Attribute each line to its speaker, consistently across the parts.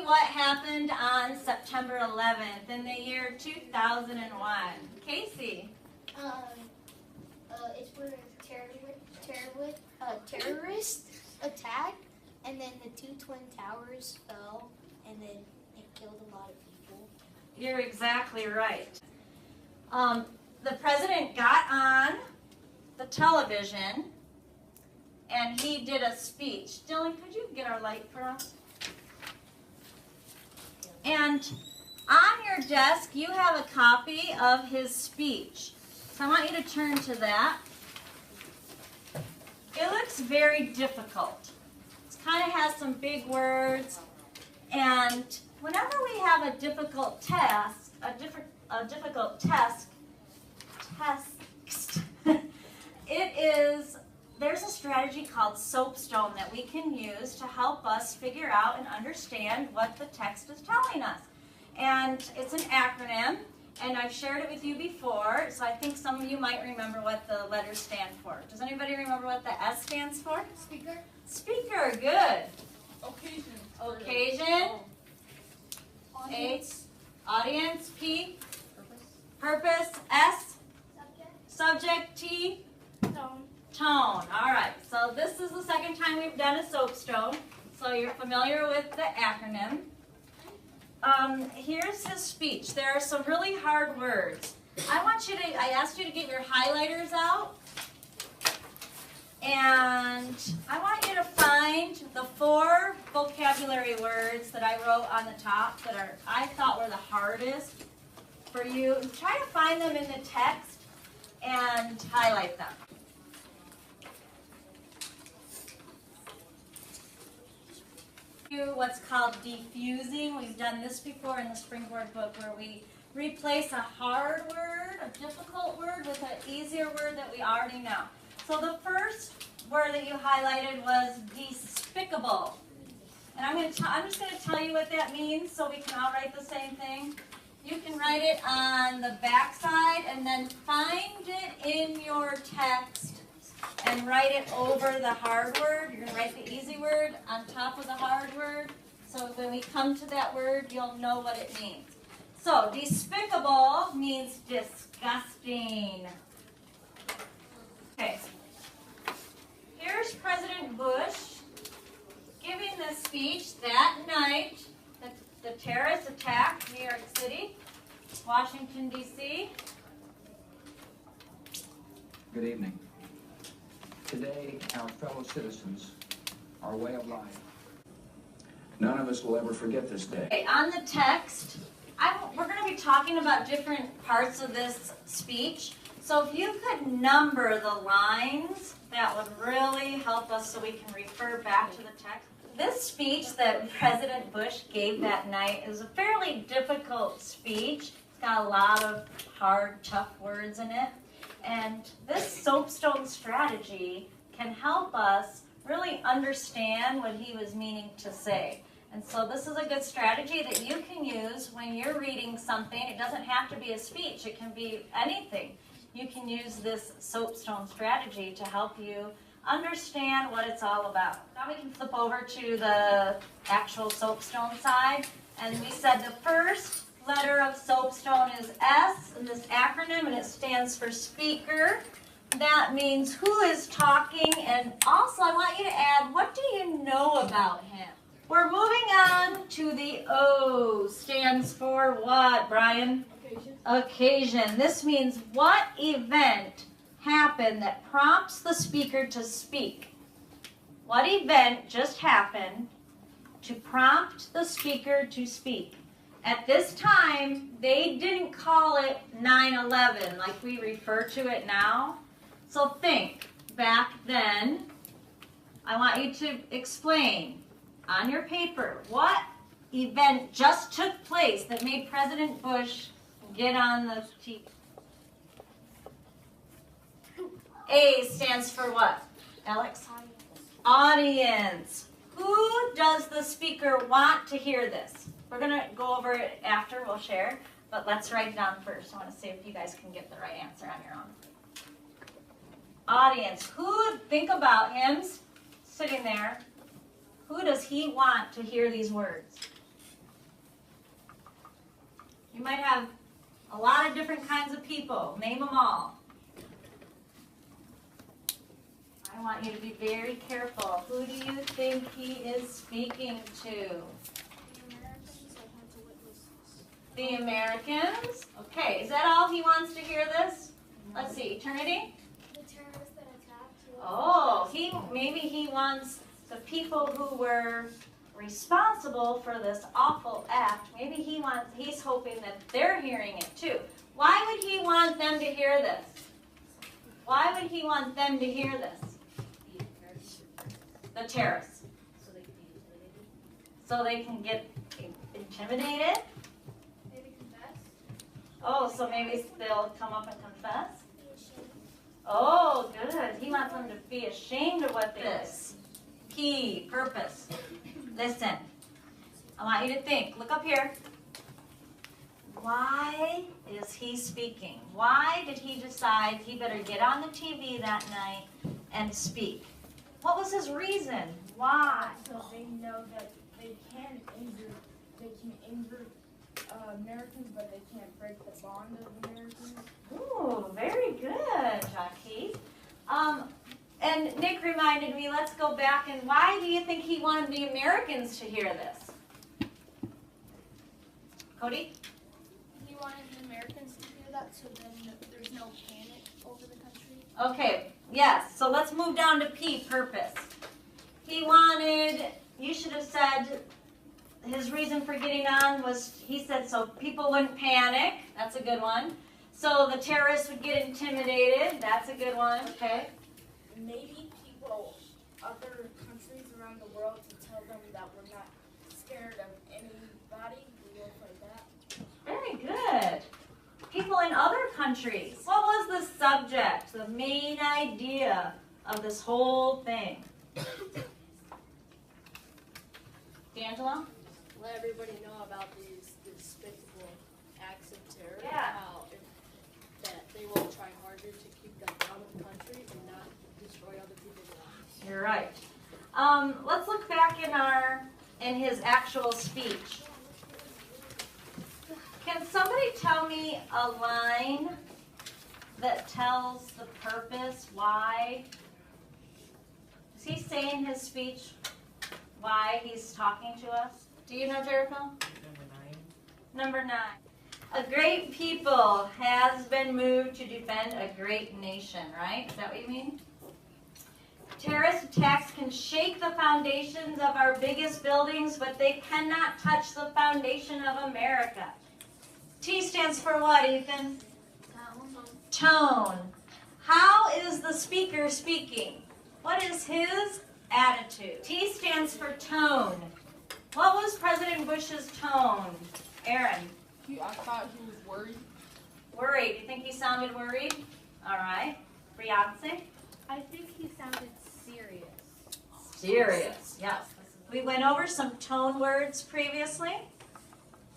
Speaker 1: what happened on September 11th in the year 2001. Casey.
Speaker 2: It's where terrorist attack, and then the two twin towers fell, and then it killed a lot of people.
Speaker 1: You're exactly right. The president got on the television and he did a speech. Dylan, could you get our light for us? And on your desk, you have a copy of his speech. So I want you to turn to that. It looks very difficult. It kind of has some big words. And whenever we have a difficult task, there's a strategy called soapstone that we can use to help us figure out and understand what the text is telling us. And it's an acronym, and I've shared it with you before, so I think some of you might remember what the letters stand for. Does anybody remember what the S stands for?
Speaker 2: Speaker.
Speaker 1: Speaker, good.
Speaker 3: Occasion.
Speaker 1: Occasion.
Speaker 2: Audience.
Speaker 1: Audience. P. Purpose. S. Subject. T.
Speaker 2: Tone.
Speaker 1: Tone. All right. So this is the second time we've done a soapstone. So you're familiar with the acronym. Here's his speech. There are some really hard words. I asked you to get your highlighters out. And I want you to find the 4 vocabulary words that I wrote on the top that I thought were the hardest for you. Try to find them in the text and highlight them. What's called defusing. We've done this before in the Springboard book where we replace a hard word, a difficult word, with an easier word that we already know. So the first word that you highlighted was despicable. And I'm just going to tell you what that means so we can all write the same thing. You can write it on the back side and then find it in your text and write it over the hard word. You're going to write the easy word on top of the hard word. So when we come to that word, you'll know what it means. So despicable means disgusting. Okay. Here's President Bush giving the speech that night, the terrorist attack in New York City, Washington, D.C.
Speaker 4: Good evening. Today, our fellow citizens, our way of life, none of us will ever forget this day.
Speaker 1: Okay, on the text, we're going to be talking about different parts of this speech. So if you could number the lines, that would really help us so we can refer back to the text. This speech that President Bush gave that night is a fairly difficult speech. It's got a lot of hard, tough words in it. And this soapstone strategy can help us really understand what he was meaning to say. And so this is a good strategy that you can use when you're reading something. It doesn't have to be a speech. It can be anything. You can use this soapstone strategy to help you understand what it's all about. Now we can flip over to the actual soapstone side. And we said the first letter of soapstone is S in this acronym, and it stands for speaker. That means who is talking, and also I want you to add, what do you know about him? We're moving on to the O. Stands for what, Brian?
Speaker 3: Occasion.
Speaker 1: Occasion. This means what event happened that prompts the speaker to speak. What event just happened to prompt the speaker to speak? At this time, they didn't call it 9/11 like we refer to it now. So think, back then, I want you to explain on your paper what event just took place that made President Bush get on the TV. A stands for what, Alex? Audience. Who does the speaker want to hear this? We're going to go over it after, we'll share, but let's write it down first. I want to see if you guys can get the right answer on your own. Audience. Who, think about him sitting there. Who does he want to hear these words? You might have a lot of different kinds of people. Name them all. I want you to be very careful. Who do you think he is speaking to? The Americans? Okay, is that all he wants to hear this? Let's see, Eternity?
Speaker 2: The terrorists that attacked.
Speaker 1: Oh, maybe he wants the people who were responsible for this awful act. Maybe he's hoping that they're hearing it too. Why would he want them to hear this? Why would he want them to hear this? The terrorists. So they can get intimidated?
Speaker 2: Maybe confess.
Speaker 1: Oh, so maybe they'll come up and confess? Oh, good. He wants them to be ashamed of what they did. P, purpose. Listen. I want you to think. Look up here. Why is he speaking? Why did he decide he better get on the TV that night and speak? What was his reason? Why?
Speaker 3: So they know that they can injure Americans, but they can't break the bond of Americans.
Speaker 1: Ooh, very good, Jackie. And Nick reminded me, let's go back, and why do you think he wanted the Americans to hear this? Cody?
Speaker 2: He wanted the Americans to hear that, so then there's no panic over the country.
Speaker 1: Okay, yes, so let's move down to P, purpose. He wanted, you should have said, his reason for getting on was, he said, so people wouldn't panic. That's a good one. So the terrorists would get intimidated. That's a good one, okay?
Speaker 3: Maybe people, other countries around the world, to tell them that we're not scared of anybody. We look like that.
Speaker 1: Very good. People in other countries. What was the subject, the main idea of this whole thing? D'Angelo?
Speaker 5: Let everybody know about these despicable acts of terror.
Speaker 1: Yeah.
Speaker 5: That they will try harder to keep them out of the country and not destroy other people's lives.
Speaker 1: You're right. Let's look back in his actual speech. Can somebody tell me a line that tells the purpose, why? Does he say in his speech why he's talking to us? Do you know, Jericho? Number 9. A great people has been moved to defend a great nation, right? Is that what you mean? Terrorist attacks can shake the foundations of our biggest buildings, but they cannot touch the foundation of America. T stands for what, Ethan? Tone. How is the speaker speaking? What is his attitude? T stands for tone. What was President Bush's tone? Aaron?
Speaker 3: I thought he was worried.
Speaker 1: Worried. You think he sounded worried? All right. Beyonce?
Speaker 2: I think he sounded serious.
Speaker 1: Serious. Yes. We went over some tone words previously.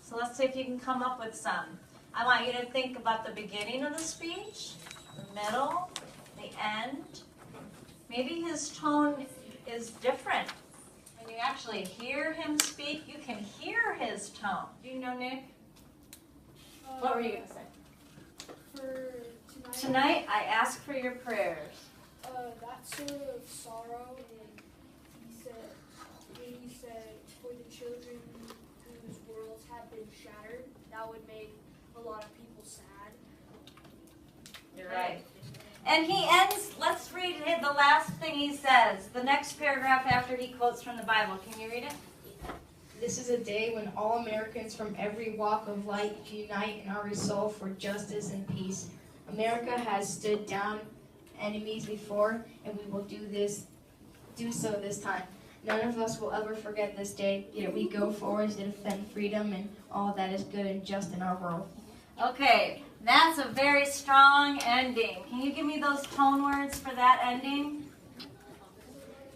Speaker 1: So let's see if you can come up with some. I want you to think about the beginning of the speech, the middle, the end. Maybe his tone is different. When you actually hear him speak, you can hear his tone. Do you know, Nick? What were you going to say?
Speaker 2: For tonight,
Speaker 1: Tonight, I ask for your prayers.
Speaker 3: That sort of sorrow, and he said, for the children whose worlds have been shattered, that would make a lot of people sad.
Speaker 1: You're right. And he ends, let's read the last thing he says, the next paragraph after he quotes from the Bible. Can you read it?
Speaker 6: This is a day when all Americans from every walk of life unite in our resolve for justice and peace. America has stood down enemies before, and we will do so this time. None of us will ever forget this day, yet we go forward to defend freedom and all that is good and just in our world.
Speaker 1: Okay, that's a very strong ending. Can you give me those tone words for that ending?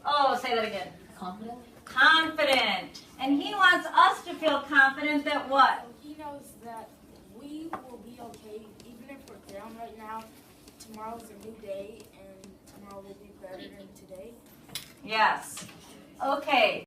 Speaker 1: Oh, say that again.
Speaker 5: Confident?
Speaker 1: Confident. And he wants us to feel confident that what?
Speaker 3: He knows that we will be okay, even if we're down right now. Tomorrow's a new day, and tomorrow will be better than today.
Speaker 1: Yes. Okay.